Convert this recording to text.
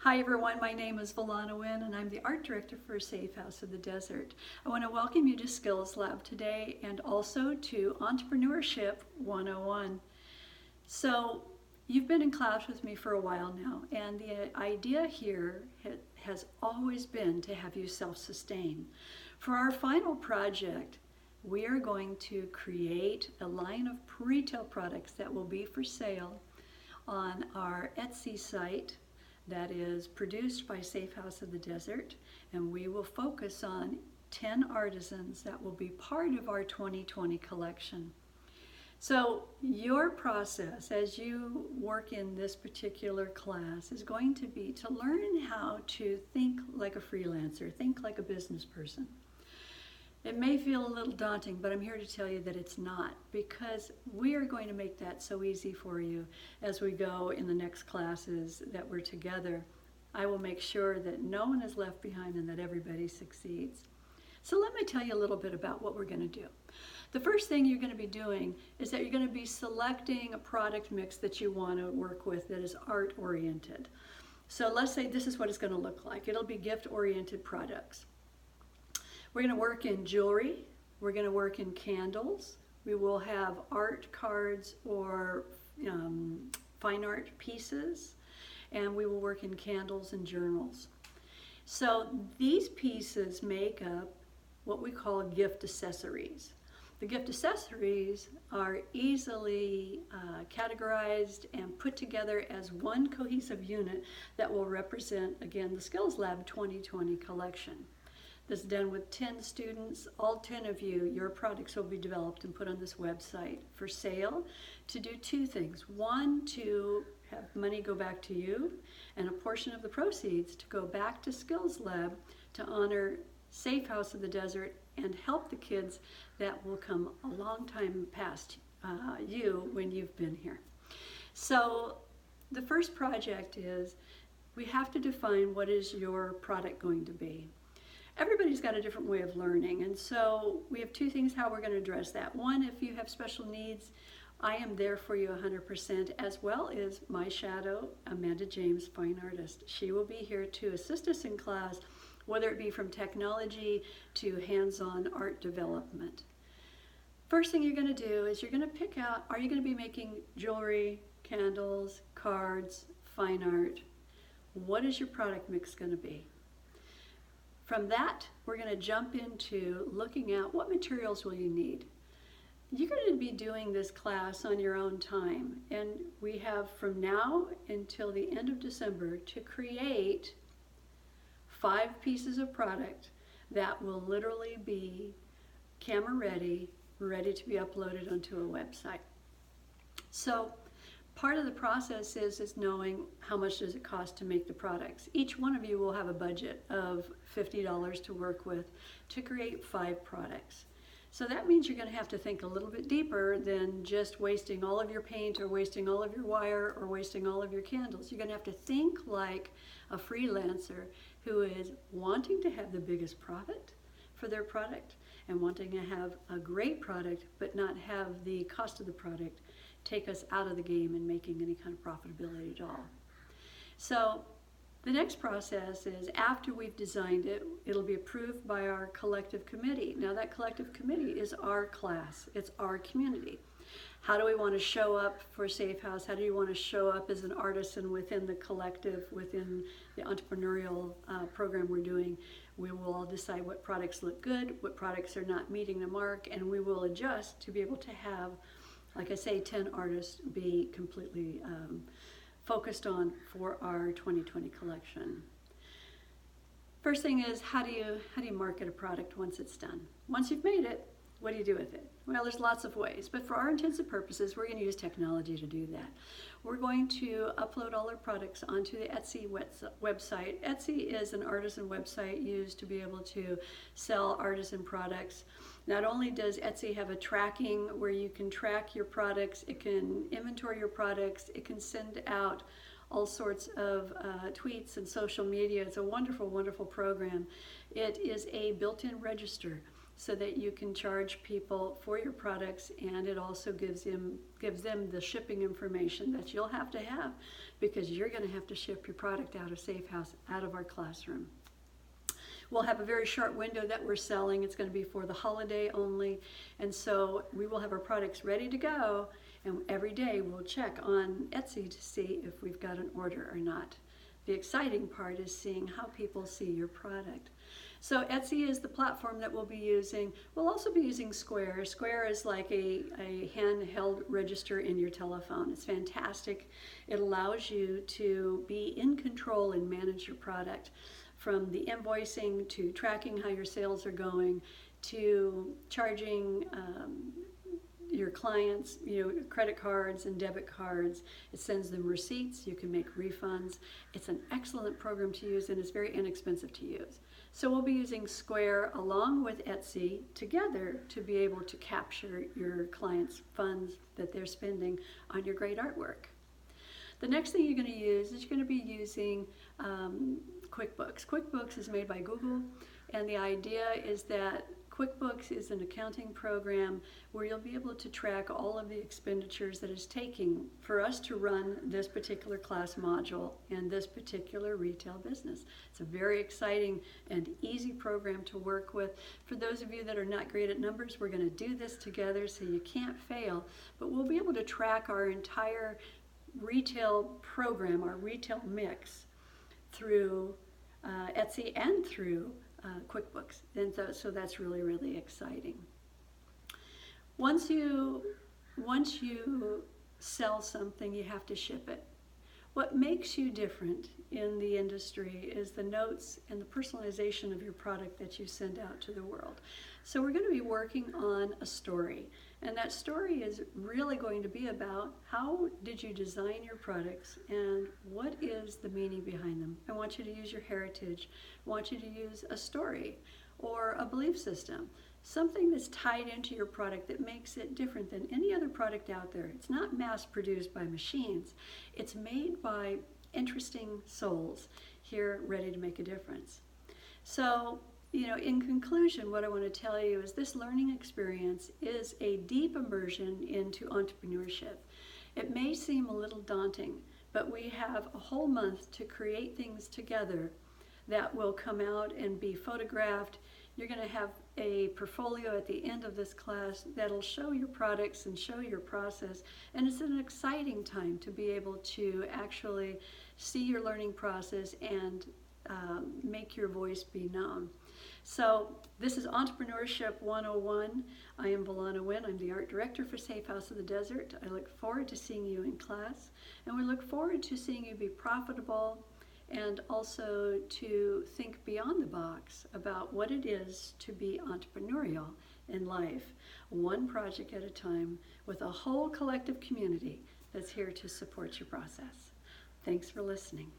Hi everyone, my name is Valana Wynn and I'm the Art Director for Safe House of the Desert. I want to welcome you to Skills Lab today and also to Entrepreneurship 101. So you've been in class with me for a while now, and the idea here has always been to have you self-sustain. For our final project, we are going to create a line of retail products that will be for sale on our Etsy site that is produced by Safe House of the Desert, and we will focus on 10 artisans that will be part of our 2020 collection. So your process as you work in this particular class is going to be to learn how to think like a freelancer, think like a business person. It may feel a little daunting, but I'm here to tell you that it's not, because we are going to make that so easy for you as we go in the next classes that we're together. I will make sure that no one is left behind and that everybody succeeds. So let me tell you a little bit about what we're going to do. The first thing you're going to be doing is that you're going to be selecting a product mix that you want to work with that is art-oriented. So let's say this is what it's going to look like. It'll be gift-oriented products. We're going to work in jewelry, we're going to work in candles, we will have art cards or fine art pieces, and we will work in candles and journals. So these pieces make up what we call gift accessories. The gift accessories are easily categorized and put together as one cohesive unit that will represent, again, the Skills Lab 2020 collection. This is done with 10 students. All 10 of you, your products will be developed and put on this website for sale to do two things. One, to have money go back to you, and a portion of the proceeds to go back to Skills Lab to honor Safe House of the Desert and help the kids that will come a long time past you when you've been here. So the first project is we have to define what is your product going to be. Everybody's got a different way of learning, and so we have two things how we're going to address that. One, if you have special needs, I am there for you 100%, as well as my shadow, Amanda James, fine artist. She will be here to assist us in class, whether it be from technology to hands-on art development. First thing you're going to do is you're going to pick out, are you going to be making jewelry, candles, cards, fine art? What is your product mix going to be? From that, we're going to jump into looking at what materials will you need. You're going to be doing this class on your own time, and we have from now until the end of December to create 5 pieces of product that will literally be camera ready, ready to be uploaded onto a website. So part of the process is knowing how much does it cost to make the products. Each one of you will have a budget of $50 to work with to create 5 products. So that means you're going to have to think a little bit deeper than just wasting all of your paint or wasting all of your wire or wasting all of your candles. You're going to have to think like a freelancer who is wanting to have the biggest profit for their product and wanting to have a great product but not have the cost of the product take us out of the game and making any kind of profitability at all. So the next process is after we've designed it, it'll be approved by our collective committee. Now that collective committee is our class, it's our community. How do we want to show up for Safe House? How do you want to show up as an artisan within the collective, within the entrepreneurial program we're doing? We will all decide what products look good, what products are not meeting the mark, and we will adjust to be able to have, like I say, 10 artists be completely focused on for our 2020 collection. First thing is, how do you market a product once it's done? Once you've made it, what do you do with it? Well, there's lots of ways, but for our intents and purposes, we're going to use technology to do that. We're going to upload all our products onto the Etsy website. Etsy is an artisan website used to be able to sell artisan products. Not only does Etsy have a tracking where you can track your products, it can inventory your products, it can send out all sorts of tweets and social media. It's a wonderful, wonderful program. It is a built-in register. so that you can charge people for your products, and it also gives them the shipping information that you'll have to have, because you're going to have to ship your product out of Safe House, out of our classroom. We'll have a very short window that we're selling. It's going to be for the holiday only, and so we will have our products ready to go, and every day we'll check on Etsy to see if we've got an order or not. The exciting part is seeing how people see your product. So Etsy is the platform that we'll be using. We'll also be using Square. Square is like a handheld register in your telephone. It's fantastic. It allows you to be in control and manage your product, from the invoicing to tracking how your sales are going, to charging your clients, credit cards and debit cards. It sends them receipts. You can make refunds. It's an excellent program to use, and it's very inexpensive to use. So we'll be using Square along with Etsy together to be able to capture your clients' funds that they're spending on your great artwork. The next thing you're going to use is you're going to be using QuickBooks. QuickBooks is made by Google, and the idea is that QuickBooks is an accounting program where you'll be able to track all of the expenditures that it's taking for us to run this particular class module and this particular retail business. It's a very exciting and easy program to work with. For those of you that are not great at numbers, we're going to do this together so you can't fail, but we'll be able to track our entire retail program, our retail mix, through Etsy and through QuickBooks, and so that's really, really exciting. Once you sell something, you have to ship it. What makes you different in the industry is the notes and the personalization of your product that you send out to the world. So we're going to be working on a story, and that story is really going to be about how did you design your products and what is the meaning behind them. I want you to use your heritage. I want you to use a story or a belief system, something that's tied into your product that makes it different than any other product out there. It's not mass produced by machines. It's made by interesting souls here ready to make a difference. So, in conclusion, what I want to tell you is this learning experience is a deep immersion into entrepreneurship. It may seem a little daunting, but we have a whole month to create things together that will come out and be photographed. You're going to have a portfolio at the end of this class that'll show your products and show your process, and it's an exciting time to be able to actually see your learning process and make your voice be known. So this is Entrepreneurship 101. I am Valana Wynn. I'm the art director for Safe House of the Desert. I look forward to seeing you in class, and we look forward to seeing you be profitable and also to think beyond the box about what it is to be entrepreneurial in life, one project at a time, with a whole collective community that's here to support your process. Thanks for listening.